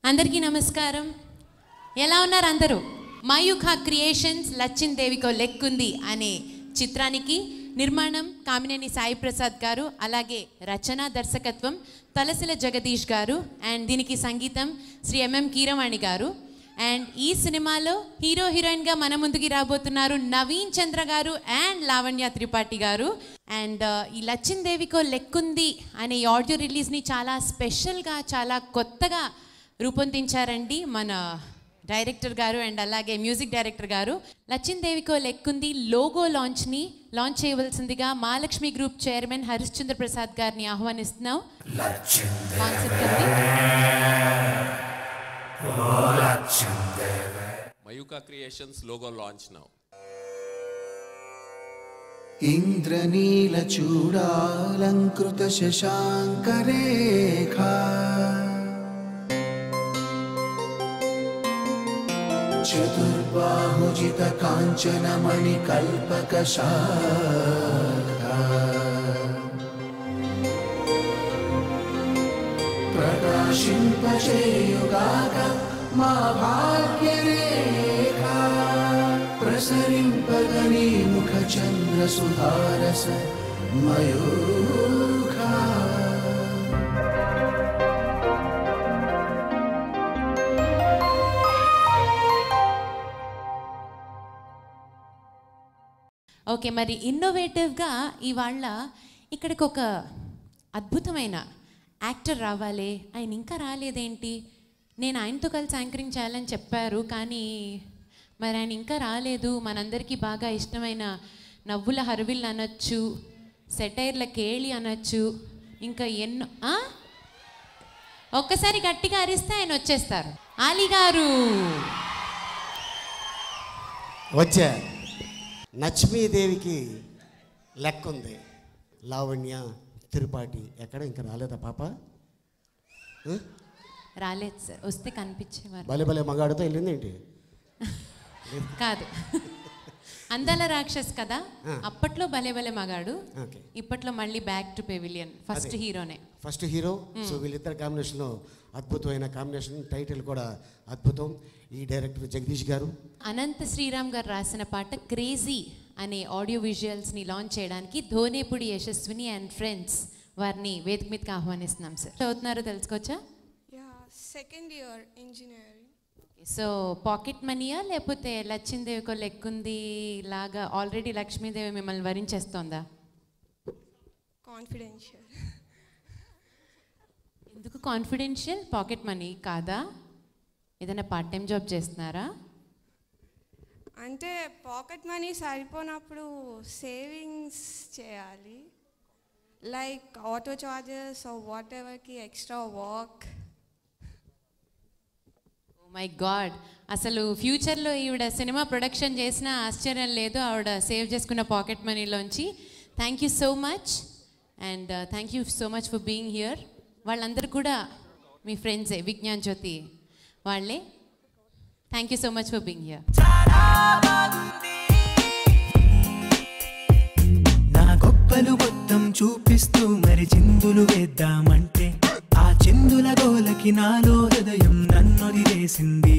అందరికీ నమస్కారం. ఎలా ఉన్నారు అందరూ? మయూఖ క్రియేషన్స్ లచ్చిన్ దేవికో లెక్కుంది అనే చిత్రానికి నిర్మాణం కామినేని సాయి ప్రసాద్ గారు, అలాగే రచన దర్శకత్వం తలసిల జగదీష్ గారు, అండ్ దీనికి సంగీతం శ్రీ ఎంఎం కీరవాణి గారు. అండ్ ఈ సినిమాలో హీరో హీరోయిన్గా మన ముందుకి రాబోతున్నారు నవీన్ చంద్ర గారు అండ్ లావణ్య త్రిపాఠి గారు. అండ్ ఈ లచ్చిన్ దేవికో లెక్కుంది అనే ఆడియో రిలీజ్ని చాలా స్పెషల్గా, చాలా కొత్తగా రూపొందించారండి మన డైరెక్టర్ గారు అండ్ అలాగే మ్యూజిక్ డైరెక్టర్ గారు. లచ్చిన్ దేవికో లెక్కుంది లోగో లాంచ్ చేయవలసిందిగా మహాలక్ష్మి గ్రూప్ చైర్మన్ హరిశ్చంద్ర ప్రసాద్ గారిని ఆహ్వానిస్తున్నాం. Mayuka Creations logo launch now. ఇంద్రనీల చూడాలంకృత శశాంకరేఖా చతుర్బాహుజిత Kanchana మణికల్పక శాఖా ప్రకాశింపచేయుగాక మా భాగ్యరేఖా ప్రసరింపగని ముఖ చంద్ర సుధారస మయూఖా. ఓకే, మరి ఇన్నోవేటివ్గా ఇవాళ ఇక్కడికి ఒక అద్భుతమైన యాక్టర్ రావాలి. ఆయన ఇంకా రాలేదేంటి? నేను ఆయనతో కలిసి యాంకరింగ్ చేయాలని చెప్పారు, కానీ మరి ఆయన ఇంకా రాలేదు. మనందరికీ బాగా ఇష్టమైన నవ్వుల హర్విల్ అనొచ్చు, సెటైర్ల కేళి అనొచ్చు, ఇంకా ఎన్నో. ఒక్కసారి గట్టిగా అరిస్తే ఆయన వచ్చేస్తారు. ఆలీ గారు వచ్చా. లక్ష్మీదేవికి లెక్కుంది. లావణ్య త్రిపాఠి ఎక్కడ ఇంకా రాలేదా పాప? రాలేదు సార్, వస్తే కనిపించేవారు. భలే భలే మగాడితో వెళ్ళింది ఏంటి? కాదు, అందాల రాక్షస్ కదా, అప్పట్లో భలే భలే మగాడు, ఇప్పట్లో మళ్ళీ బ్యాక్ టు పెవిలియన్. ఫస్ట్ హీరోనే, ఫస్ట్ హీరో. సో వీళ్ళిద్దరు కాంబినేషన్లో అద్భుతమైన కాంబినేషన్, టైటిల్ కూడా అద్భుతం. ఈ డైరెక్టర్ జగదీష్ గారు. అనంత శ్రీరామ్ గారు రాసిన పాట క్రేజీ అనే ఆడియో విజువల్స్ని లాంచ్ చేయడానికి ధోనేపుడి యశస్విని అండ్ ఫ్రెండ్స్ వారిని వేదిక మీదకి ఆహ్వానిస్తున్నాం. సార్ చదువుతున్నారో తెలుసుకోవచ్చా? Second year engineering. So pocket మనీయా లేకపోతే లచ్చిన్ దేవికో లెక్కుంది లాగా ఆల్రెడీ లక్ష్మీదేవి మిమ్మల్ని వరించేస్తోందా? కాన్ఫిడెన్షియల్. ఎందుకు కాన్ఫిడెన్షియల్? పాకెట్ మనీ కాదా? ఏదైనా పార్ట్ టైం జాబ్ చేస్తున్నారా? అంటే పాకెట్ మనీ సరిపోనప్పుడు సేవింగ్స్ చేయాలి, లైక్ ఆటో చార్జెస్ ఆర్ వాట్ ఎవర్కి extra work. Oh my god, అసలు ఫ్యూచర్లో ఈవిడ సినిమా ప్రొడక్షన్ చేసినా ఆశ్చర్యం లేదు ఆవిడ సేవ్ చేసుకున్న పాకెట్ మనీలోంచి. Thank you so much and thank you so much for being here. వాళ్ళందరూ కూడా మీ ఫ్రెండ్సే, విజ్ఞాన్ జ్యోతి వాళ్ళే. Thank you so much for being here. నా గొప్పలు మొత్తం చూపిస్తూ మరి చిందులు వేద్దామంటే ఆ చిందుల గోలకి నాలో హృదయం నన్నొదిలేసింది.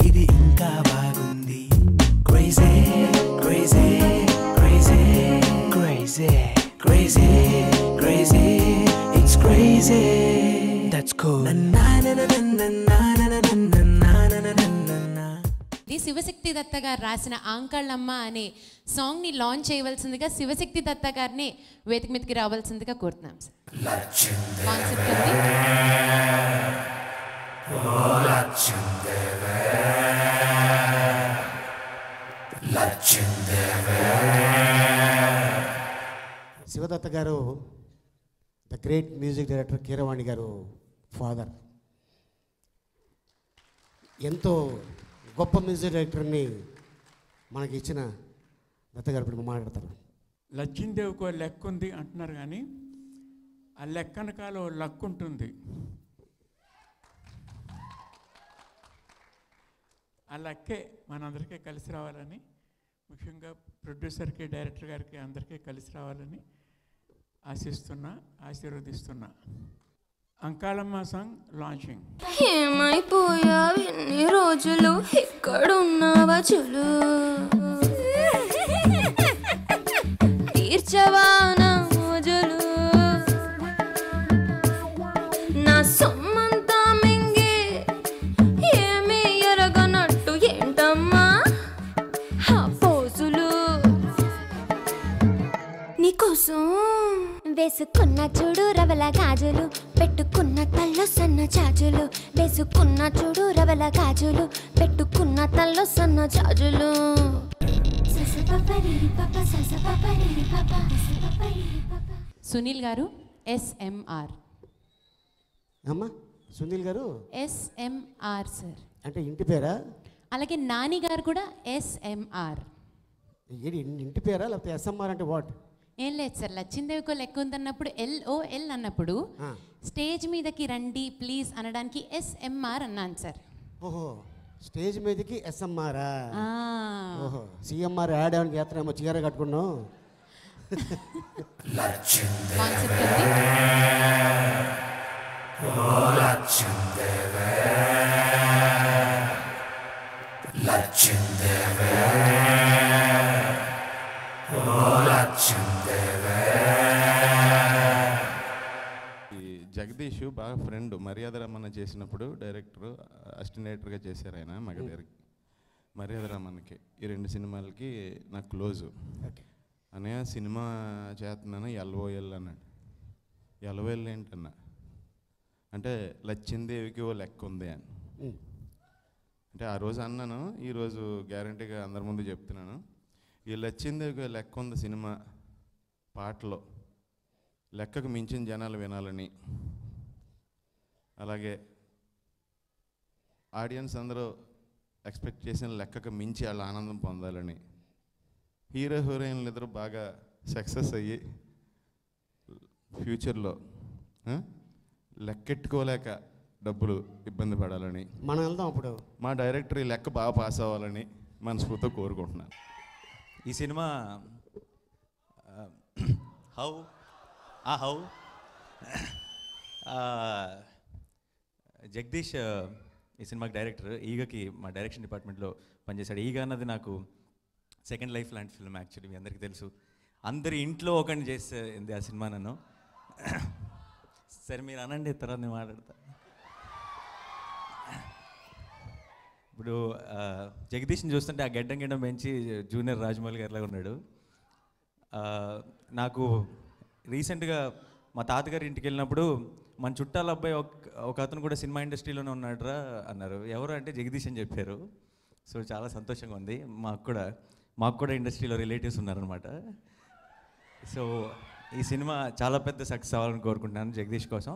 ఇది ఇంకా బాగుంది. Crazy crazy crazy crazy crazy crazy it's crazy. That's cool. Shivashakti Datta గారు రాసిన ఆంకళ్ళమ్మ అనే సాంగ్ని లాంచ్ చేయవలసిందిగా శివశక్తి దత్త గారిని వేదిక మీదకి రావాల్సిందిగా కోరుతున్నాం సార్. కాన్సెప్ట్ ఉంది. శివదత్త గారు the great music director Keeravani గారు ఫాదర్. ఎంతో గొప్ప మ్యూజిక్ డైరెక్టర్ని మనకి ఇచ్చిన దత్త గారు ఇప్పుడు మాట్లాడతారు. లచ్చిన్ దేవికో లెక్క ఉంది అంటున్నారు, కానీ ఆ లెక్కనకాలో లక్ ఉంటుంది. ఆ లక్కే మనందరికీ కలిసి రావాలని, ముఖ్యంగా ప్రొడ్యూసర్కి, డైరెక్టర్ గారికి అందరికీ కలిసి రావాలని ఆశిస్తున్నా, ఆశీర్వదిస్తున్నా. Ankalamma song launching. ఏమైపోయావు ఎన్ని రోజులు ఇక్కడున్నావా చులు తీర్చవా నా రోజులు నా సొమ్మంతా మింగి ఏమీ ఎరగనట్టు ఏంటమ్మా ఆ పోజులు నీకోసం వేసుకున్న చూడు రవల గాజులు పెట్టుకున్న తల్లో సన్న చాజులు వేసుకున్న చూడు రవల గాజులు పెట్టుకున్న తల్లో సన్న చాజులు సునీల్ గారు ఎస్ఎంఆర్. అమ్మా సునీల్ గారు ఎస్ఎంఆర్ సార్. అంటే ఇంటి పేరా? అలాగే నాని గారు కూడా ఎస్ఎంఆర్. ఇంటి పేరా లేకపోతే ఎస్ఎంఆర్ అంటే వాట్? ఏం లేదు సార్, లచ్చిందేవికో లెక్క ఉందన్నప్పుడు LOL అన్నప్పుడు స్టేజ్ మీదకి రండి ప్లీజ్ అనడానికి ఎస్ఎంఆర్ అన్నాను సార్. ఓహో, స్టేజ్ మీదకి ఎస్ఎంఆరా? ఓహో, సిఎంఆర్ యాడ్ ఏమైనా చేస్తారేమో, చీర కట్టుకున్నాం. జగదీష్ బాగా ఫ్రెండ్. మర్యాద రమణ చేసినప్పుడు డైరెక్టర్ అసిస్టెంట్ డైరెక్టర్గా చేశారు ఆయన. మగ డైరెక్టర్ మర్యాద రమణకి ఈ 2 సినిమాలకి నాకు క్లోజు. అనే సినిమా చేస్తున్నాను LOL అన్నాడు. LOL ఏంటన్నా అంటే లచ్చిందేవికి ఓ లెక్క ఉంది అని. అంటే ఆ రోజు అన్నాను, ఈరోజు గ్యారంటీగా అందరి ముందు చెప్తున్నాను. ఈ లచ్చిందేవికి లెక్క ఉంది సినిమా పాటలో లెక్కకు మించిన జనాలు వినాలని, అలాగే ఆడియన్స్ అందరూ ఎక్స్పెక్ట్ చేసిన లెక్కకు మించి వాళ్ళ ఆనందం పొందాలని, హీరో హీరోయిన్లు ఇద్దరు బాగా సక్సెస్ అయ్యి ఫ్యూచర్లో లెక్కెట్టుకోలేక డబ్బులు ఇబ్బంది పడాలని, మనం వెళ్దాం అప్పుడు మా డైరెక్టర్ ఈ లెక్క బాగా పాస్ అవ్వాలని మనస్ఫూర్తిగా కోరుకుంటున్నాను. ఈ సినిమా హౌ జగదీష్ ఈ సినిమాకి డైరెక్టర్. ఈగకి మా డైరెక్షన్ డిపార్ట్మెంట్లో పనిచేశాడు. ఈగ అన్నది నాకు సెకండ్ లైఫ్ లాంటి ఫిల్మ్. యాక్చువల్లీ మీ అందరికీ తెలుసు, అందరి ఇంట్లో ఒకరిని చేసేది ఆ సినిమా. నన్ను సరే మీరు అనండి, తర్వాత నేను మాట్లాడతా. ఇప్పుడు జగదీష్ని చూస్తుంటే ఆ గడ్డం పెంచి జూనియర్ రాజమౌళి గారిలాగా ఉన్నాడు. నాకు రీసెంట్గా మా తాతగారి ఇంటికి వెళ్ళినప్పుడు మన చుట్టాల అబ్బాయి ఒక అతను కూడా సినిమా ఇండస్ట్రీలోనే ఉన్నాడురా అన్నారు. ఎవరు అంటే జగదీష్ అని చెప్పారు. సో చాలా సంతోషంగా ఉంది. మాకు కూడా ఇండస్ట్రీలో రిలేటివ్స్ ఉన్నారనమాట. సో ఈ సినిమా చాలా పెద్ద సక్సెస్ అవ్వాలని కోరుకుంటున్నాను జగదీష్ కోసం.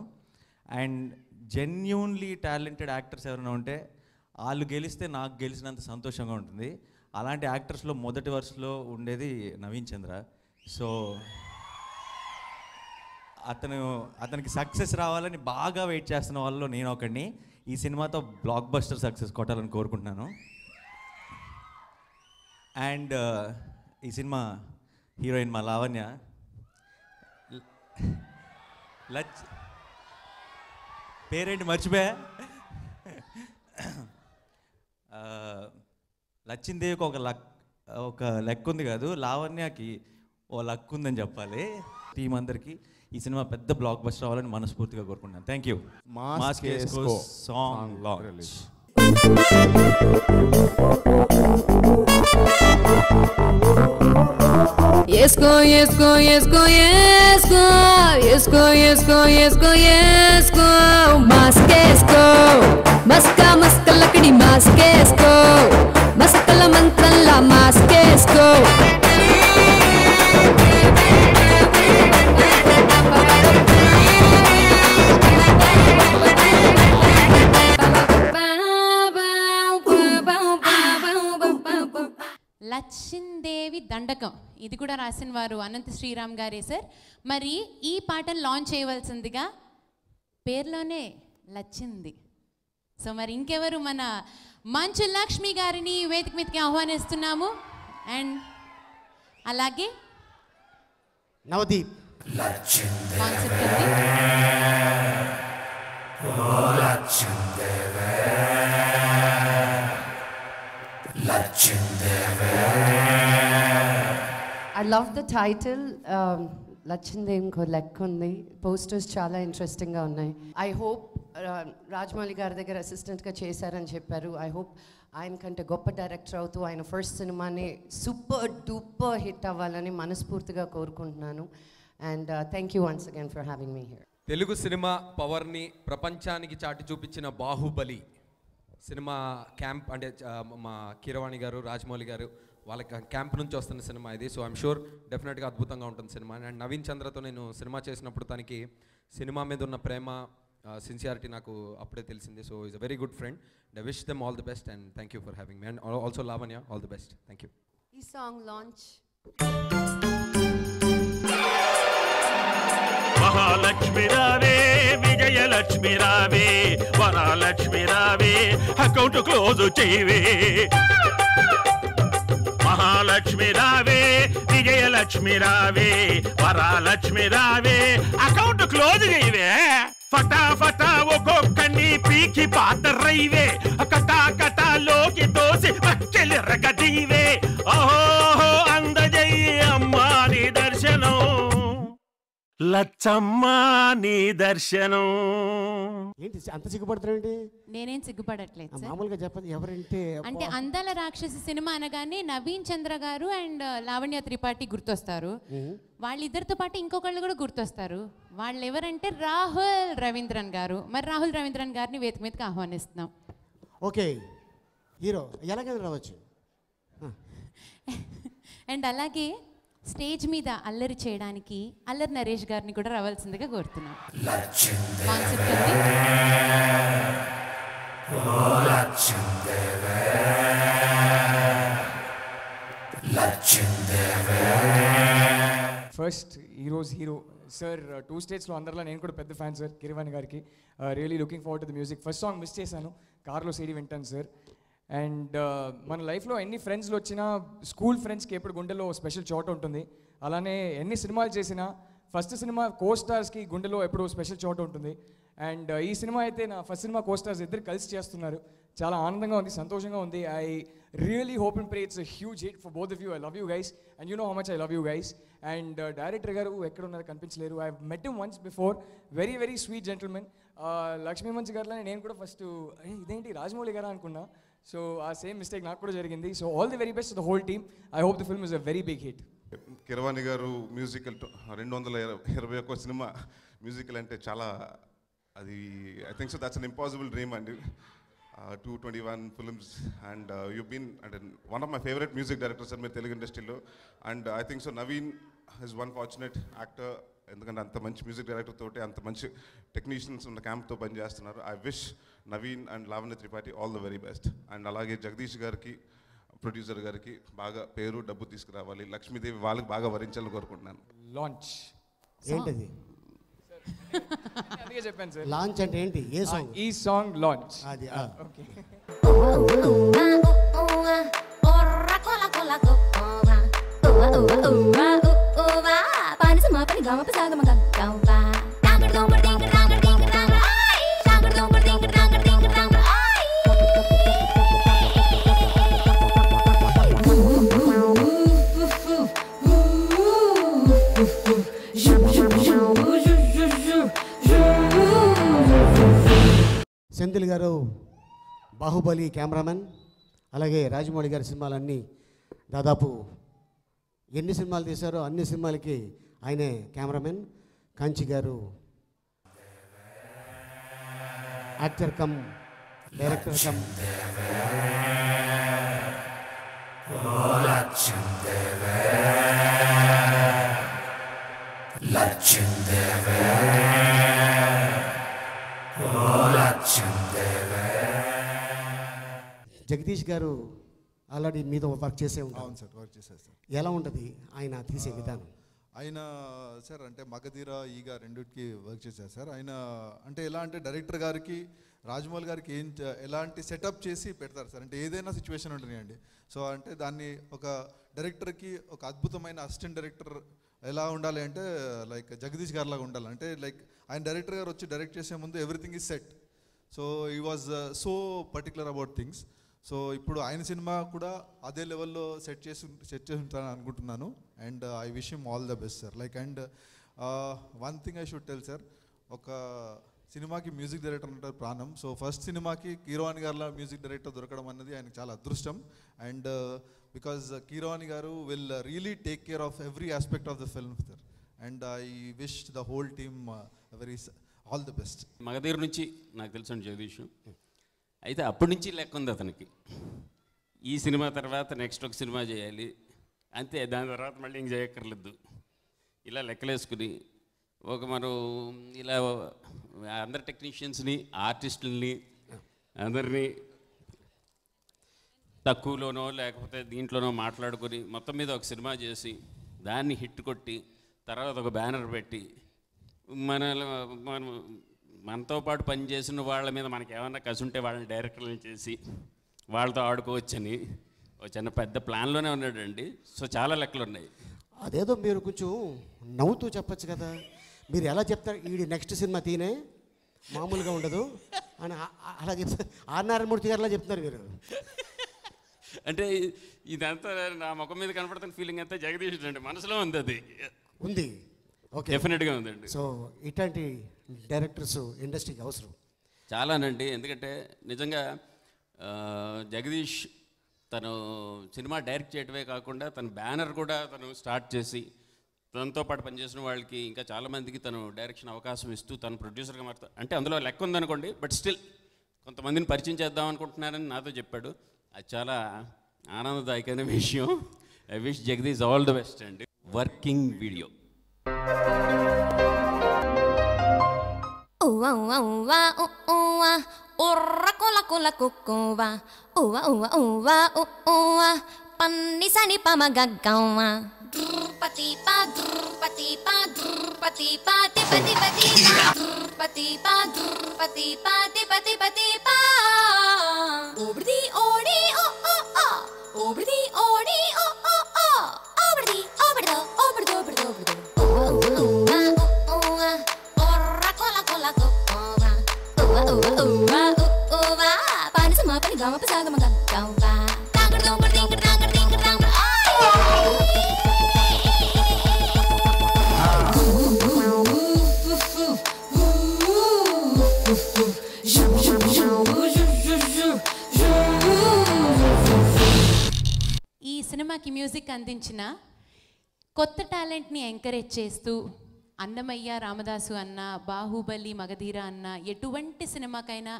అండ్ జెన్యూన్లీ టాలెంటెడ్ యాక్టర్స్ ఎవరైనా ఉంటే వాళ్ళు గెలిస్తే నాకు గెలిచినంత సంతోషంగా ఉంటుంది. అలాంటి యాక్టర్స్లో మొదటి వరుసలో ఉండేది నవీన్ చంద్ర. సో అతనికి సక్సెస్ రావాలని బాగా వెయిట్ చేస్తున్న వాళ్ళలో నేను ఒకడిని. ఈ సినిమాతో బ్లాక్ బస్టర్ సక్సెస్ కొట్టాలని కోరుకుంటున్నాను. అండ్ ఈ సినిమా హీరోయిన్ మా లావణ్య. పేరేంటి మర్చిపోయా. లచ్చిందేవికి ఒక లెక్క ఉంది కాదు, లావణ్యకి ఓ లక్ ఉందని చెప్పాలి. టీం అందరికీ ఈ సినిమా పెద్ద బ్లాక్ బస్టర్ అవ్వాలని మనస్ఫూర్తిగా కోరుకుంటున్నాను. Thank you. మాస్కేస్కో song launch. Yesko, yesko, yesko, yesko, yesko, yesko, yesko, yesko, maskesko, maska, maska lakdi maskesko, maskala mantralla maskesko. లచ్చిందేవి దండకం ఇది కూడా రాసిన వారు అనంత శ్రీరామ్ గారే సార్. మరి ఈ పాటను లాంచ్ చేయవలసిందిగా పేర్లోనే లచ్చింది. సో మరి ఇంకెవరు, మన మంచు లక్ష్మి గారిని వేదిక మీదకి ఆహ్వానిస్తున్నాము. అండ్ అలాగే నవదీప్ కాన్సెప్ట్ ఉంది. I love the title. లచ్చిందేవికో లెక్కుంది. పోస్టర్స్ చాలా ఇంట్రెస్టింగ్గా ఉన్నాయి. ఐ హోప్ రాజమౌళి గారి దగ్గర అసిస్టెంట్గా చేశారని చెప్పారు. ఐ హోప్ ఆయన కంటే గొప్ప డైరెక్టర్ అవుతూ ఆయన ఫస్ట్ సినిమాని సూపర్ డూపర్ హిట్ అవ్వాలని మనస్ఫూర్తిగా కోరుకుంటున్నాను. And thank you once again for having me here. Telugu cinema పవర్ని ప్రపంచానికి చాటి చూపించిన బాహుబలి సినిమా క్యాంప్ అంటే మా కీరవాణి గారు, రాజమౌళి గారు వాళ్ళ క్యాంప్ నుంచి వస్తున్న సినిమా ఇది. సో ఐమ్ షూర్ డెఫినెట్గా అద్భుతంగా ఉంటుంది సినిమా. అండ్ నవీన్ చంద్రతో నేను సినిమా చేసినప్పుడు తనకి సినిమా మీద ఉన్న ప్రేమ, సిన్సియారిటీ నాకు అప్పుడే తెలిసింది. So is a very good friend. I wish them all the best and thank you for having me. And also Lavanya, all the best. Thank you. ఈ సాంగ్ లాంచ్ మహాలక్ష్మి రావే, విజయలక్ష్మి రావే, వరలక్ష్మి రావే, అకౌంట్ క్లోజ్ చేయవే. మహాలక్ష్మి రావే, విజయలక్ష్మి రావే, వరలక్ష్మి రావే, అకౌంట్ క్లోజ్ చేయవే. ఫటాఫటా ఒక్కొక్కని పీకి పాతరైవే, కటా కటాలోకి తోసి పక్కెలి రగదీవే. ఓహో అందజయ్యి అమ్మా నీ దర్శనం, లచ్చమ్మ నీ దర్శనం. ఏంటి అంత సిగ్గుపడుతున్నాండి? నేనేం సిగ్గుపడట్లేదు సార్. మామూలుగా చెప్పండి ఎవరంటే అంటే అందాల రాక్షసి సినిమా అనగానే నవీన్ చంద్ర గారు అండ్ లావణ్య త్రిపాఠి గుర్తొస్తారు. వాళ్ళిద్దరితో పాటు ఇంకొకళ్ళు కూడా గుర్తొస్తారు. వాళ్ళు ఎవరంటే రాహుల్ రవీంద్రన్ గారు. మరి రాహుల్ రవీంద్రన్ గారిని వేదిక మీదకి ఆహ్వానిస్తున్నాం. ఓకే, హీరో ఎలాగైనా రావచ్చు. అండ్ అలాగే స్టేజ్ మీద అల్లరి చేయడానికి అల్లరి నరేష్ గారిని కూడా రావాల్సిందిగా కోరుతున్నాం. Concept first heroes hero sir 2 స్టేట్స్లో అందరిలో నేను కూడా పెద్ద ఫ్యాన్ సార్ కీరవాణి గారికి. Really looking forward to the music. First song miss చేశాను, కార్లో సీడీ వింటాను సార్. అండ్ మన లైఫ్లో ఎన్ని ఫ్రెండ్స్లు వచ్చినా స్కూల్ ఫ్రెండ్స్కి ఎప్పుడు గుండెలో స్పెషల్ చోట ఉంటుంది. అలానే ఎన్ని సినిమాలు చేసినా ఫస్ట్ సినిమా కో స్టార్స్కి గుండెలో ఎప్పుడు స్పెషల్ చోట ఉంటుంది. అండ్ ఈ సినిమా అయితే నా ఫస్ట్ సినిమా కో స్టార్స్ ఇద్దరు కలిసి చేస్తున్నారు. చాలా ఆనందంగా ఉంది, సంతోషంగా ఉంది. I really hope and pray it's a huge hit for both of you. I love you guys and you know how much I love you guys. And director గారు ఎక్కడ ఉన్నారో కనిపించలేరు. I met him once before, very very sweet gentlemen. Lakshmi Manchu గారిలోనే నేను కూడా first ఇదేంటి రాజమౌళి గారా అనుకున్నా. సో ఆ సేమ్ మిస్టేక్ నాకు కూడా జరిగింది. So all the very best to the whole team. I hope the film is a very big hit. Keeravani గారు మ్యూజికల్ 221 సినిమా మ్యూజికల్ అంటే చాలా అది I think so that's an impossible dream అండి. 221 ఫిల్మ్స్ అండ్ యూ బీన్ అంటే one of my favourite music directors and మీరు తెలుగు ఇండస్ట్రీలో. And I think so Naveen is one fortunate actor, ఎందుకంటే అంత మంచి మ్యూజిక్ డైరెక్టర్ తోటి అంత మంచి టెక్నీషియన్స్ ఉన్న క్యాంప్తో పనిచేస్తున్నారు. I wish Naveen and Lavanya Tripathi all the very best. And అలాగే జగదీష్ గారికి, ప్రొడ్యూసర్ గారికి బాగా పేరు డబ్బు తీసుకురావాలి. లక్ష్మీదేవి వాళ్ళకి బాగా వరించాలని కోరుకుంటున్నాను. లాంచ్ ఏంటది? అందుకే చెప్పాను సార్. లాంచ్ అంటే ఏంటి? ఏ సాంగ్? ఈ సాంగ్ లాంచ్. అది ఓకే. సెంధిల్ గారు బాహుబలి కెమెరామెన్, అలాగే రాజమౌళి గారి సినిమాలన్నీ దాదాపు ఎన్ని సినిమాలు తీశారో అన్ని సినిమాలకి ఆయనే కెమెరామెన్. కాంచి గారు actor come director come. Jagadish గారు ఆల్రెడీ మీతో వర్క్ చేసే ఉంటారు. అవును సార్, వర్క్ చేశారు సార్. ఎలా ఉంటుంది ఆయన తీసే విధానం? ఆయన సార్ అంటే మగధీర ఈగ రెండింటికి వర్క్ చేశారు సార్. ఆయన అంటే ఎలా అంటే డైరెక్టర్ గారికి రాజమౌళి గారికి ఎలాంటి సెటప్ చేసి పెడతారు సార్. అంటే ఏదైనా సిచ్యువేషన్ ఉంటుందండి. సో అంటే దాన్ని ఒక డైరెక్టర్కి ఒక అద్భుతమైన అసిస్టెంట్ డైరెక్టర్ ఎలా ఉండాలి అంటే లైక్ జగదీష్ గారు లాగా ఉండాలి. అంటే లైక్ ఆయన డైరెక్టర్ గారు వచ్చి డైరెక్ట్ చేసే ముందు ఎవ్రీథింగ్ ఈజ్ సెట్. సో ఈ was so particular about things. So ఇప్పుడు ఆయన సినిమా కూడా అదే లెవెల్లో సెట్ చేసి ఉంటానని అనుకుంటున్నాను. And I wish him all the best sir. Like and one thing I should tell sir, ఒక సినిమాకి మ్యూజిక్ డైరెక్టర్ ఉంటారు ప్రాణం. సో ఫస్ట్ సినిమాకి కీరవాణి గారిలా మ్యూజిక్ డైరెక్టర్ దొరకడం అన్నది ఆయనకు చాలా అదృష్టం. అండ్ బికాజ్ కీరవాణి గారు will really take care of every aspect of the film sir. And I wish the whole team very all the best. Magadheera నుంచి నాకు తెలుసు జగదీష్, అయితే అప్పటి నుంచి లెక్క ఉంది అతనికి. ఈ సినిమా తర్వాత నెక్స్ట్ ఒక సినిమా చేయాలి అంతే, దాని తర్వాత మళ్ళీ ఇంక చేయక్కర్లేదు. ఇలా లెక్కలేసుకుని మనం ఇలా అందరు టెక్నీషియన్స్ని, ఆర్టిస్టులని అందరినీ తక్కువలోనో లేకపోతే దీంట్లోనో మాట్లాడుకొని మొత్తం మీద ఒక సినిమా చేసి దాన్ని హిట్ కొట్టి తర్వాత ఒక బ్యానర్ పెట్టి మనతో పాటు పనిచేసిన వాళ్ళ మీద మనకి ఏమన్నా కసుంటే వాళ్ళని డైరెక్టర్లను చేసి వాళ్ళతో ఆడుకోవచ్చని ఒక చిన్న పెద్ద ప్లాన్లోనే ఉన్నాడండి. సో చాలా లెక్కలు ఉన్నాయి. అదేదో మీరు కొంచెం నవ్వుతూ చెప్పచ్చు కదా. మీరు ఎలా చెప్తారు, ఈ నెక్స్ట్ సినిమా తీనే మామూలుగా ఉండదు అని అలా చెప్తారు. ఆర్నారాయణమూర్తి గారు అలా చెప్తున్నారు మీరు. అంటే ఇదంతా నా ముఖం మీద కనపడుతున్న ఫీలింగ్ అంతా జగదీష్ అండి, మనసులో ఉంది, అది ఉంది. ఓకే, డెఫినెట్గా ఉందండి. సో ఇట్లాంటి డైరెక్టర్స్ ఇండస్ట్రీకి అవసరం చాలానండి. ఎందుకంటే నిజంగా జగదీష్ తను సినిమా డైరెక్ట్ చేయడమే కాకుండా తన బ్యానర్ కూడా తను స్టార్ట్ చేసి తనతో పాటు పనిచేసిన వాళ్ళకి ఇంకా చాలామందికి తను డైరెక్షన్ అవకాశం ఇస్తూ తను ప్రొడ్యూసర్గా మారుతా, అంటే అందులో లెక్క ఉందనుకోండి, బట్ స్టిల్ కొంతమందిని పరిచయం చేద్దాం అనుకుంటున్నారని నాతో చెప్పాడు. అది చాలా ఆనందదాయకమైన విషయం. I wish Jagadish all the best అండి. Working video. Uwa uwa uwa uwa urra kola kola kukuwa uwa uwa uwa uwa panni sani pamagagawa drupati pa drupati pa drupati pa tipati pati drupati pa drupati pa tipati pati pa obrdi odi o o o obrdi odi o o o obrdi obrdo obrdo obrdo obrdo uwa uwa urra kola kola kukuwa uwa uwa uwa pani sama pani gama pa saga magagawa tangar dongar dingar tangar dingar tangar ఈ సినిమాకి music అందించిన కొత్త టాలెంట్ని encourage చేస్తూ అన్నమయ్య, రామదాసు అన్న, బాహుబలి, మగధీర అన్న ఎటువంటి సినిమాకైనా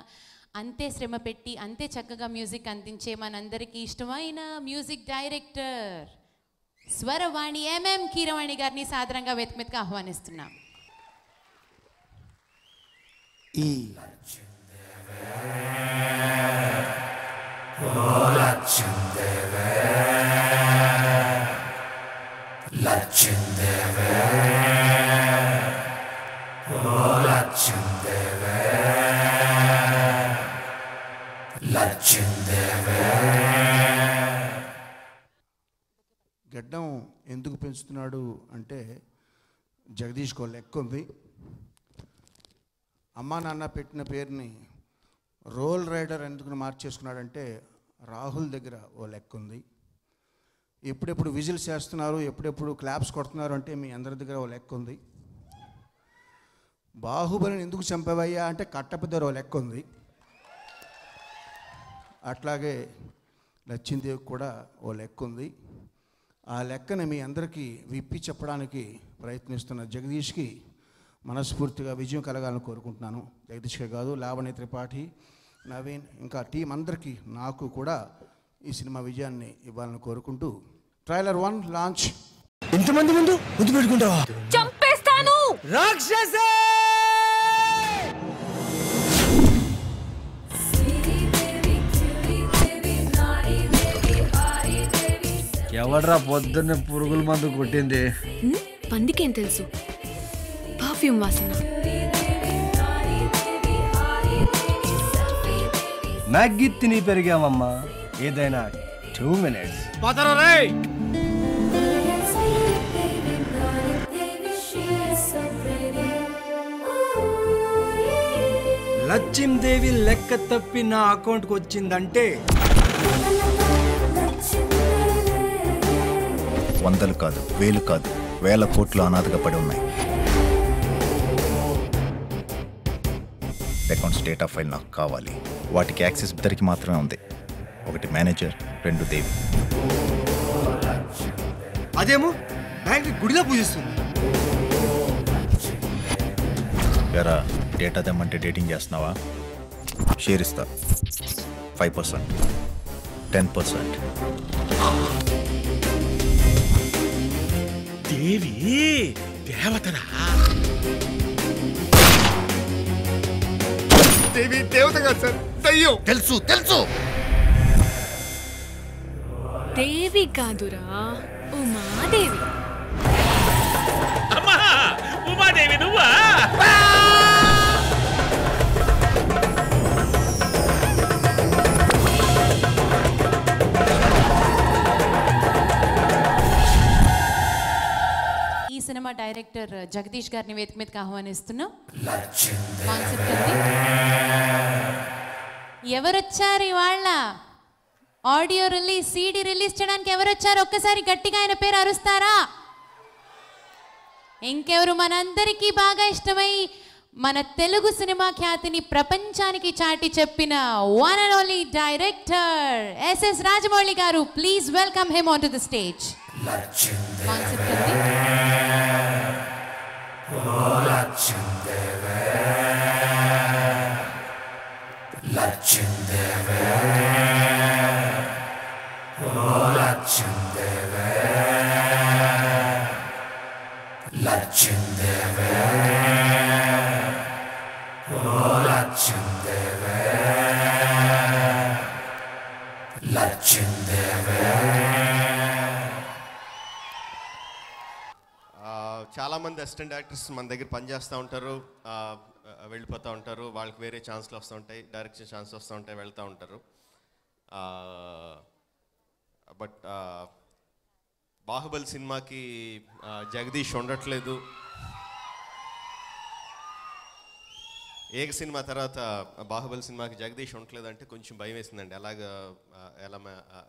అంతే శ్రమ పెట్టి అంతే చక్కగా మ్యూజిక్ అందించే మనందరికీ ఇష్టమైన మ్యూజిక్ డైరెక్టర్ స్వరవాణి ఎంఎం కీరవాణి గారిని సాదరంగా వేదికగా ఆహ్వానిస్తున్నాం. ఈ గడ్డం ఎందుకు పెంచుతున్నాడు అంటే జగదీష్కో లెక్క ఉంది. అమ్మా నాన్న పెట్టిన పేరుని రోల్ రైడర్ ఎందుకు మార్చేసుకున్నాడంటే రాహుల్ దగ్గర ఓ లెక్క ఉంది. ఎప్పుడెప్పుడు విజిల్స్ చేస్తున్నారు, ఎప్పుడెప్పుడు క్లాప్స్ కొడుతున్నారు అంటే మీ అందరి దగ్గర ఓ లెక్క ఉంది. బాహుబలిని ఎందుకు చంపవయ్యా అంటే కట్టప్ప దగ్గర ఓ లెక్క ఉంది. అట్లాగే లచ్చిందేవి కూడా ఓ లెక్క ఉంది. ఆ లెక్కని మీ అందరికీ విప్పి చెప్పడానికి ప్రయత్నిస్తున్న జగదీష్కి మనస్ఫూర్తిగా విజయం కలగాలని కోరుకుంటున్నాను. జగదీష్కే కాదు, లావణ్య త్రిపాఠి, నవీన్, ఇంకా టీం అందరికీ నాకు కూడా ఈ సినిమా విజయాన్ని ఇవ్వాలని కోరుకుంటూ ట్రైలర్ 1 లాంచ్. ఇంతమంది ముందు ముద్దు పెట్టుకుంటావా? చంపేస్తాను రాక్షసే! ఎవడ్రా పొద్దున్న పురుగుల మందు కొట్టింది? పందికేం తెలుసు, పర్ఫ్యూమ్ వాసన. మ్యాగీ తిని పెరిగామమ్మా, ఏదైనా 2 minutes. లక్ష్మీదేవి లెక్క తప్పి నా అకౌంట్కి వచ్చిందంటే వందలు కాదు, వేలు కాదు, వేల కోట్లు అనాథగా పడి ఉన్నాయి. అకౌంట్స్ డేటా ఫైల్ నాకు కావాలి. వాటికి యాక్సెస్ ఇద్దరికి మాత్రమే ఉంది. ఒకటి మేనేజర్, రెండు దేవి. అదేమో బ్యాంక్ గుడిలో పూజిస్తుంది. ఎరా డేటా తెమ్మంటే డేటింగ్ చేస్తున్నావా? షేర్ ఇస్తా. 5%, 10%. దేవి దేవతరా? దేవి దేవత కాదు సార్, దయ్యం. తెలుసు తెలుసు. దేవి కాదురా, ఉమాదేవి. అమ్మా ఉమాదేవి నువ్వా? ఈ సినిమా డైరెక్టర్ జగదీష్ గారిని వేదిక మీదకి ఆహ్వానిస్తున్నాం. కాన్సెప్ట్ ఉంది. ఎవరొచ్చారు ఇవాళ? ఆడియో రిలీజ్, సీడీ రిలీజ్ చేయడానికి ఎవరొచ్చారు? ఒక్కసారి గట్టిగా ఆయన పేరు అరుస్తారా? ఇంకెవరు? మనందరికీ బాగా ఇష్టమై మన తెలుగు సినిమా ఖ్యాతిని ప్రపంచానికి చాటి చెప్పిన one and only director SS Rajamouli గారు. Please welcome him on to the stage. Concept ఉంది. చాలామంది అసిస్టెంట్ యాక్టర్స్ మన దగ్గర పనిచేస్తూ ఉంటారు, వెళ్ళిపోతూ ఉంటారు. వాళ్ళకి వేరే ఛాన్స్లు వస్తూ ఉంటాయి, డైరెక్షన్ ఛాన్స్ వస్తూ ఉంటాయి, వెళ్తూ ఉంటారు. బట్ బాహుబలి సినిమాకి జగదీష్ ఉండట్లేదు. ఏక సినిమా తర్వాత బాహుబలి సినిమాకి జగదీష్ ఉండట్లేదు అంటే కొంచెం భయం వేసిందండి.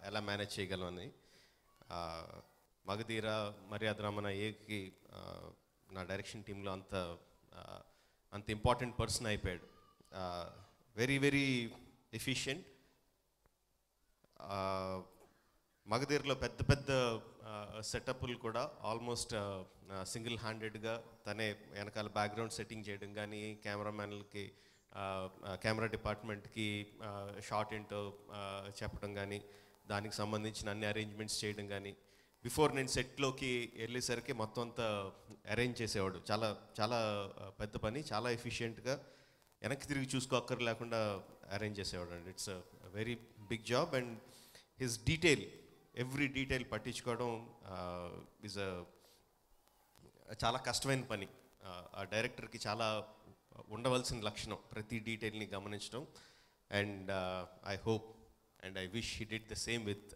ఎలా మేనేజ్ చేయగలమని. మగధీర, మర్యాద రామన్న, ఏకి నా డైరెక్షన్ టీంలో అంత ఇంపార్టెంట్ పర్సన్ అయిపోయాడు. Very very efficient. మగధీరలో పెద్ద పెద్ద సెటప్లు కూడా ఆల్మోస్ట్ సింగిల్ హ్యాండెడ్గా తనే వెనకాల బ్యాక్గ్రౌండ్ సెట్టింగ్ చేయడం కానీ, కెమెరామ్యాన్లకి, కెమెరా డిపార్ట్మెంట్కి షార్ట్ ఏంటో చెప్పడం కానీ, దానికి సంబంధించిన అన్ని అరేంజ్మెంట్స్ చేయడం కానీ, బిఫోర్ నేను సెట్లోకి వెళ్ళేసరికి మొత్తం అంతా అరేంజ్ చేసేవాడు. చాలా చాలా పెద్ద పని, చాలా ఎఫిషియెంట్గా వెనక్కి తిరిగి చూసుకోక్కర్ లేకుండా అరేంజ్ చేసేవాడు అండి. It's a very big job and his detail, every detail పట్టించుకోవడం ఈజ్ చాలా కష్టమైన పని. ఆ డైరెక్టర్కి చాలా ఉండవలసిన లక్షణం ప్రతి డీటెయిల్ని గమనించడం. And I hope and I wish he did the same with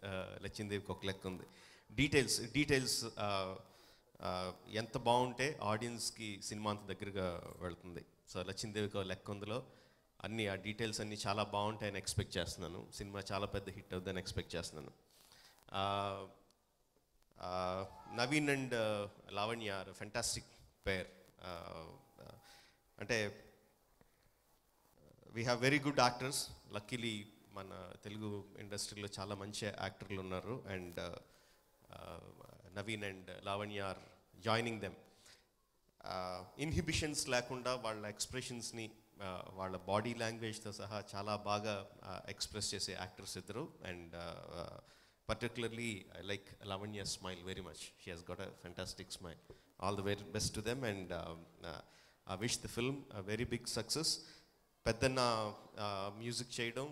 లచ్చిందేవికి ఒక లెక్క ఉంది. డీటెయిల్స్ ఎంత బాగుంటే ఆడియన్స్కి సినిమా అంత దగ్గరగా వెళ్తుంది. సో లచ్చిందేవికి ఒక లెక్క ఉందిలో అన్ని ఆ డీటెయిల్స్ అన్నీ చాలా బాగుంటాయని ఎక్స్పెక్ట్ చేస్తున్నాను. సినిమా చాలా పెద్ద హిట్ అవుతుందని ఎక్స్పెక్ట్ చేస్తున్నాను. Naveen and Lavanya are fantastic pair. అంటే we have very good actors. Luckily మన తెలుగు ఇండస్ట్రీలో చాలా మంచి యాక్టర్లు ఉన్నారు. And Naveen and Lavanya are joining them. Inhibitions లేకుండా వాళ్ళ ఎక్స్ప్రెషన్స్ని, వాళ్ళ బాడీ లాంగ్వేజ్తో సహా చాలా బాగా ఎక్స్ప్రెస్ చేసే యాక్టర్స్ ఇద్దరు. And particularly I like Lavanya's smile very much. She has got a fantastic smile. All the very best to them and I wish the film a very big success. Peddana music cheyadam,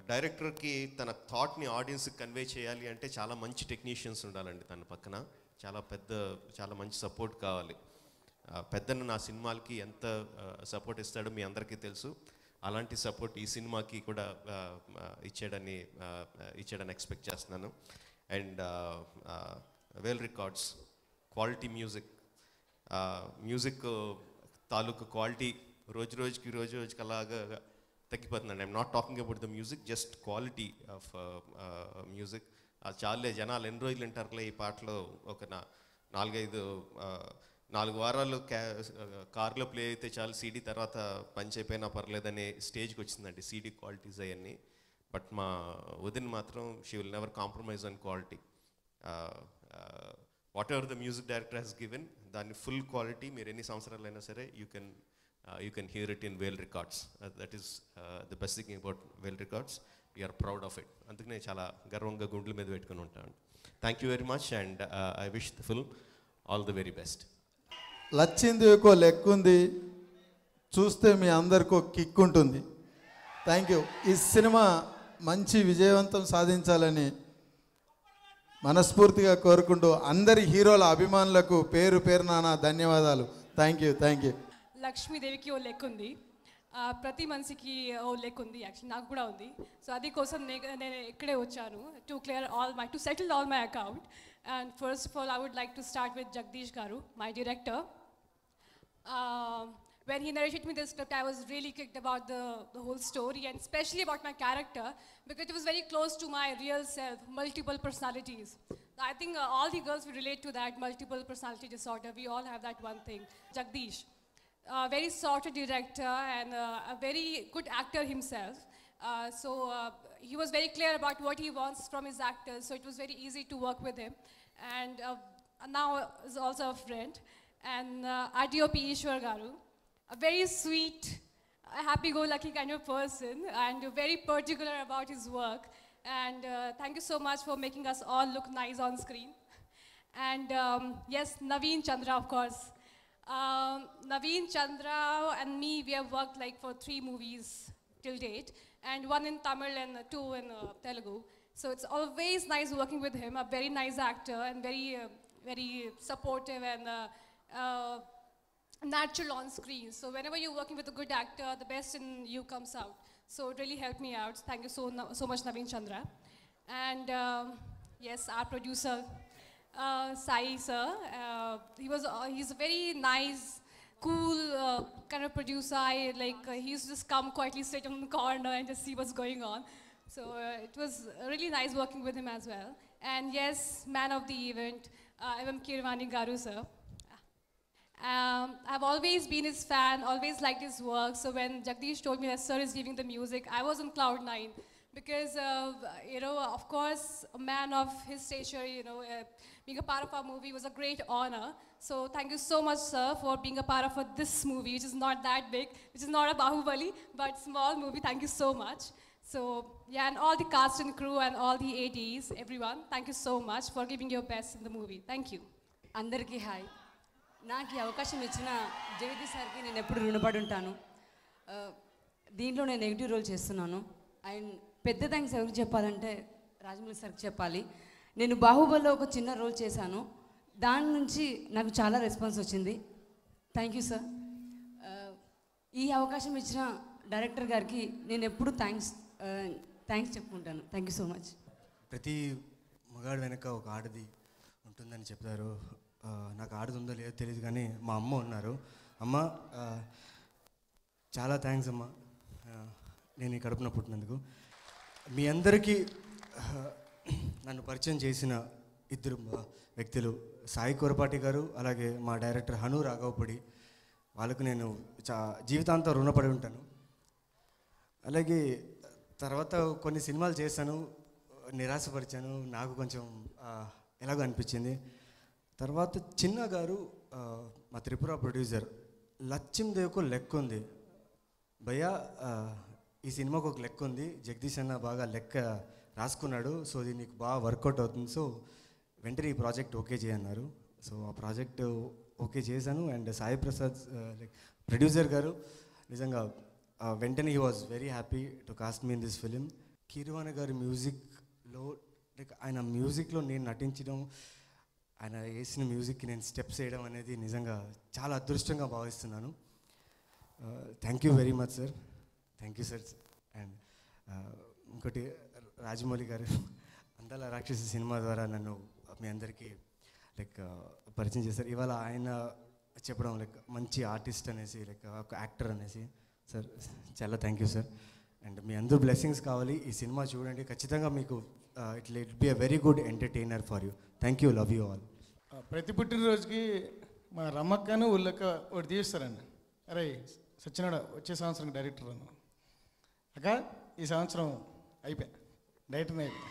డైరెక్టర్కి తన థాట్ని ఆడియన్స్కి convey చేయాలి అంటే చాలా మంచి technicians ఉండాలండి తన పక్కన. చాలా మంచి సపోర్ట్ కావాలి. పెద్దన్న నా సినిమాలకి ఎంత సపోర్ట్ ఇస్తాడో మీ అందరికీ తెలుసు. అలాంటి సపోర్ట్ ఈ సినిమాకి కూడా ఇచ్చాడని ఎక్స్పెక్ట్ చేస్తున్నాను. And Vel Records, quality music తాలూకు క్వాలిటీ రోజుకి అలాగా తగ్గిపోతుందండి. I'm not talking about the music, just quality of music. అది చాలే, జనాలు ఎన్ని రోజులు వింటారులే ఈ పాటలో, ఒక 4 వారాలు కార్లో ప్లే అయితే చాలు, సీడీ తర్వాత పంచ్ అయిపోయినా పర్లేదనే స్టేజ్కి వచ్చిందండి సీడీ క్వాలిటీస్ అవన్నీ. బట్ మా వదిన్ మాత్రం she will never compromise on quality. Whatever the music director has given, దాన్ని ఫుల్ క్వాలిటీ మీరు ఎన్ని సంవత్సరాలైనా సరే you can hear it in Vel Records. That is the best thing about Vel Records. We are proud of it. అందుకనే చాలా గర్వంగా గుండెల మీద పెట్టుకుని ఉంటాను. Thank you very much and I wish the film all the very best. లచ్చిందేవికో లెక్కుంది చూస్తే మీ అందరికీ ఒక కిక్ ఉంటుంది. Thank you. ఈ సినిమా మంచి విజయవంతం సాధించాలని మనస్ఫూర్తిగా కోరుకుంటూ అందరి హీరోల అభిమానులకు పేరున నా ధన్యవాదాలు. Thank you. లక్ష్మీదేవికి ఓ లెక్క ఉంది, ప్రతి మనిషికి ఓ లెక్క ఉంది. యాక్చువల్లీ నాకు కూడా ఉంది. సో అది కోసం నేను ఇక్కడే వచ్చాను to settle all my account. And first of all I would like to start with Jagadish గారు, my director. When he narrated me the script, I was really kicked about the whole story, and especially about my character, because it was very close to my real self, multiple personalities. I think all the girls will relate to that multiple personality disorder. We all have that one thing. Jagdish, very sorted director and a very good actor himself. So he was very clear about what he wants from his actors, so it was very easy to work with him. And now is also a friend. And RDOP Ishwar Garu, a very sweet, happy-go-lucky kind of person, and very particular about his work. And thank you so much for making us all look nice on screen. And yes, Naveen Chandra, of course. Naveen Chandra and me, we have worked like for 3 movies till date, and 1 in Tamil and 2 in Telugu. So it's always nice working with him, a very nice actor and very supportive and natural on screen. So whenever you're working with a good actor, the best in you comes out. So it really helped me out. Thank you so much, Naveen Chandra. And yes, our producer, Sai sir, he's a very nice, cool kind of producer. He used to just come quietly, sit in the corner and just see what's going on. So it was really nice working with him as well. And yes, man of the event, M. Kirwani Garu sir. I've always been his fan, always liked his work. So when Jagdish told me that sir is giving the music, I was on cloud 9. Because, of course, a man of his stature, being a part of our movie was a great honor. So thank you so much, sir, for being a part of this movie, which is not that big, which is not a Bahubali, but small movie. Thank you so much. So, yeah, and all the cast and crew and all the ADs, everyone, thank you so much for giving your best in the movie. Thank you. Andarki hi. నాకు ఈ అవకాశం ఇచ్చిన జగదీష్ సార్కి నేను ఎప్పుడు రుణపడి ఉంటాను. దీంట్లో నేను నెగిటివ్ రోల్ చేస్తున్నాను. అండ్ పెద్ద థ్యాంక్స్ ఎవరికి చెప్పాలంటే రాజమౌళి సార్కి చెప్పాలి. నేను బాహుబలిలో ఒక చిన్న రోల్ చేశాను, దాని నుంచి నాకు చాలా రెస్పాన్స్ వచ్చింది. Thank you sir. ఈ అవకాశం ఇచ్చిన డైరెక్టర్ గారికి నేను ఎప్పుడు థ్యాంక్స్ చెప్పుకుంటాను. Thank you so much. ప్రతి మగాడు వెనక ఒక ఆడది ఉంటుందని చెప్తారు. నాకు ఆడది ఉందో లేదో తెలియదు, కానీ మా అమ్మ ఉన్నారు. అమ్మ చాలా థ్యాంక్స్ అమ్మ, నేను ఈ కడుపున పుట్టినందుకు. మీ అందరికీ నన్ను పరిచయం చేసిన 2 వ్యక్తులు, సాయి కొరపాటి గారు, అలాగే మా డైరెక్టర్ హను రాఘవపూడి. వాళ్ళకు నేను జీవితాంతం రుణపడి ఉంటాను. అలాగే తర్వాత కొన్ని సినిమాలు చేశాను, నిరాశపరిచాను, నాకు కొంచెం ఎలాగో అనిపించింది. తర్వాత చిన్న గారు, మా త్రిపుర ప్రొడ్యూసర్, లచ్చిందేవికో లెక్క ఉంది భయ్యా, ఈ సినిమాకు ఒక లెక్క ఉంది, జగదీష్ అన్న బాగా లెక్క రాసుకున్నాడు, సో ఇది నీకు బాగా వర్కౌట్ అవుతుంది, సో వెంటనే ఈ ప్రాజెక్ట్ ఓకే చేయన్నారు. సో ఆ ప్రాజెక్ట్ ఓకే చేశాను. అండ్ సాయి ప్రసాద్ ప్రొడ్యూసర్ గారు నిజంగా వెంటనే he was very happy to cost me in this film. Keeravani గారి మ్యూజిక్లో ఆయన మ్యూజిక్లో నేను నటించడం, ఆయన వేసిన మ్యూజిక్కి నేను స్టెప్స్ వేయడం అనేది నిజంగా చాలా అదృష్టంగా భావిస్తున్నాను. Thank you very much sir. Thank you sir. And ఇంకోటి రాజమౌళి గారు అందాల రాక్షసి సినిమా ద్వారా నన్ను మీ అందరికీ పరిచయం చేశారు. ఇవాళ ఆయన చెప్పడం లైక్ మంచి ఆర్టిస్ట్ అనేసి లైక్ ఒక యాక్టర్ అనేసి సార్ చాలా థ్యాంక్ యూ సార్. అండ్ మీ అందరూ బ్లెస్సింగ్స్ కావాలి. ఈ సినిమా చూడండి, ఖచ్చితంగా మీకు it be a very good entertainer for you. Thank you, love you all. ప్రతి పుట్టినరోజుకి మా రమ్మక్కను ఉల్లక్క ఒకటి తీస్తారండి. అరే సత్యనారాయణ వచ్చే సంవత్సరం డైరెక్టర్ అన్న అక్క, ఈ సంవత్సరం అయిపోయా డైరెక్టర్ని అయిపోయా.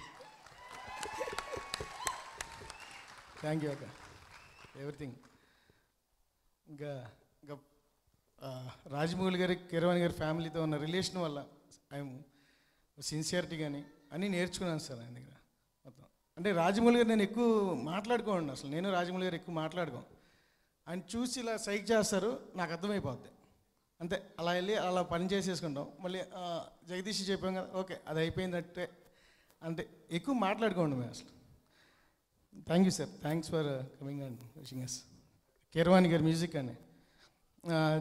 థ్యాంక్ యూ అక్క, ఎవ్రీథింగ్. ఇంకా ఇంకా రాజమౌళి గారి, కీరవాణి గారి ఫ్యామిలీతో ఉన్న రిలేషన్ వల్ల ఐఎమ్ సిన్సియారిటీ కానీ అన్నీ నేర్చుకున్నాను సార్ ఆయన దగ్గర మొత్తం. అంటే రాజమౌళి గారు నేను ఎక్కువ మాట్లాడుకోండి, అసలు నేను రాజమౌళి గారు ఎక్కువ మాట్లాడుకోం. ఆయన చూసి ఇలా సైక్ చేస్తారు, నాకు అర్థమైపోద్ది అంతే. అలా వెళ్ళి అలా పని చేసేసుకుంటాం. మళ్ళీ జగదీష్ చెప్పాం కదా, ఓకే అది అయిపోయిందంటే అంతే, ఎక్కువ మాట్లాడుకోండి మేము అసలు. Thank you sir, thanks for coming and wishing us. Keeravani గారి మ్యూజిక్ అని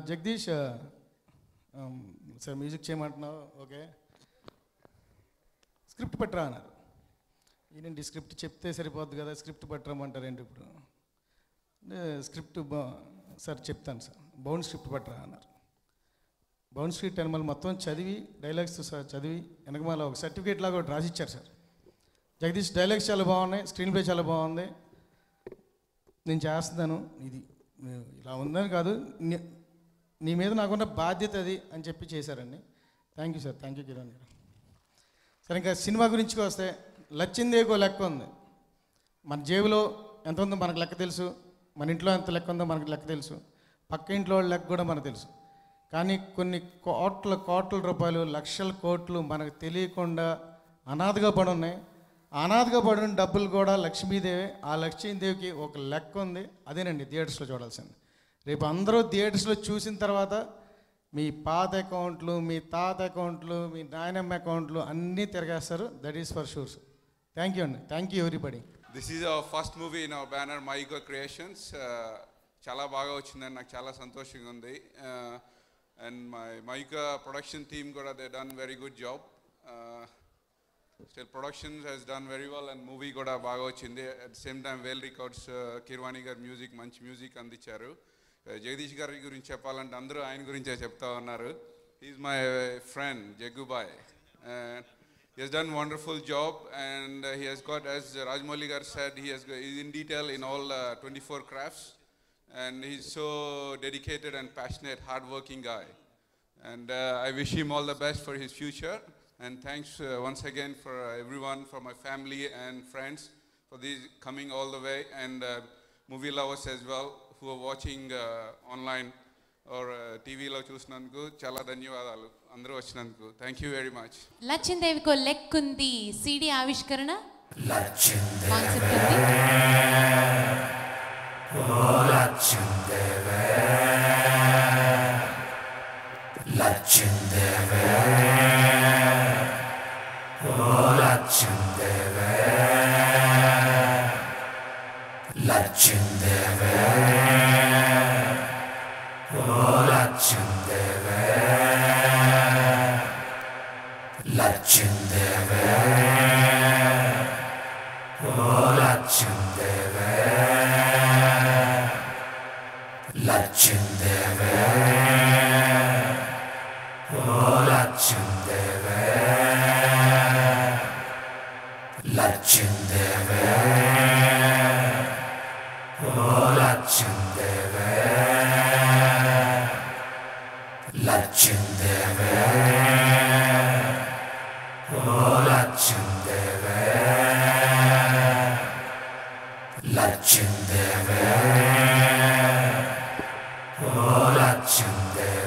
జగదీష్ సార్ మ్యూజిక్ చేయమంటున్నావు, ఓకే స్క్రిప్ట్ పట్టరా అన్నారు. ఏంటండి స్క్రిప్ట్ చెప్తే సరిపోద్ది కదా, స్క్రిప్ట్ పట్టరమంటారు ఏంటి ఇప్పుడు? స్క్రిప్ట్ సార్ చెప్తాను సార్, బౌండ్ స్క్రిప్ట్ పట్టరా అన్నారు. బౌండ్ స్క్రిప్ట్ అని మళ్ళీ మొత్తం చదివి డైలాగ్స్ చదివి వెనకమాల ఒక సర్టిఫికేట్ లాగా ఒకటి రాసిచ్చారు సార్. జగదీష్ డైలాగ్స్ చాలా బాగున్నాయి, స్క్రీన్ ప్లే చాలా బాగుంది, నేను చేస్తున్నాను, ఇది ఇలా ఉందని కాదు, నీ మీద నాకున్న బాధ్యత అది అని చెప్పి చేశారండి. Thank you sir, thank you Kiran గారు. సరే ఇంకా సినిమా గురించి వస్తే లచ్చిందేకో లెక్క ఉంది. మన జేబులో ఎంత ఉందో మనకు లెక్క తెలుసు, మన ఇంట్లో ఎంత లెక్క ఉందో మనకు లెక్క తెలుసు, పక్క ఇంట్లో వాళ్ళ లెక్క కూడా మనకు తెలుసు. కానీ కొన్ని కోట్ల రూపాయలు, లక్షల కోట్లు మనకు తెలియకుండా అనాథగా పడి ఉన్నాయి. అనాథగా పడిన డబ్బులు కూడా లక్ష్మీదేవి. ఆ లక్ష్మీదేవికి ఒక లెక్క ఉంది, అదేనండి థియేటర్స్లో చూడాల్సింది. రేపు అందరూ థియేటర్స్లో చూసిన తర్వాత మీ పాత అకౌంట్లు, మీ తాత అకౌంట్లు, మీ నాయనమ్మ అకౌంట్లు అన్నీ తిరగేస్తారు. That is for sure. Thank you అండి, thank you everybody. This is our first movie in our banner Mica creations. చాలా బాగా వచ్చిందని నాకు చాలా సంతోషంగా ఉంది. And my Mica production team కూడా they done very good job. Still productions has done very well and movie కూడా బాగా వచ్చింది. At the same time Vel Records, Keeravani గారి మ్యూజిక్, మంచి మ్యూజిక్ అందించారు. జగదీష్ గారి గురించి చెప్పాలంటే అందరూ ఆయన గురించే చెప్తా ఉన్నారు. He's my friend Jaggubhai. He has done wonderful job and he has got, as Rajmouli Gar said, he's in detail in all 24 crafts and he's so dedicated and passionate, hard-working guy. And I wish him all the best for his future. And thanks once again for everyone, for my family and friends, for these coming all the way, and movie lovers as well who are watching online or టీవీలో చూసినందుకు చాలా ధన్యవాదాలు అందరూ వచ్చినందుకు. Thank you very much. లచ్చిందేవికో లెక్కుంది CD ఆవిష్కరణ concept Lachindev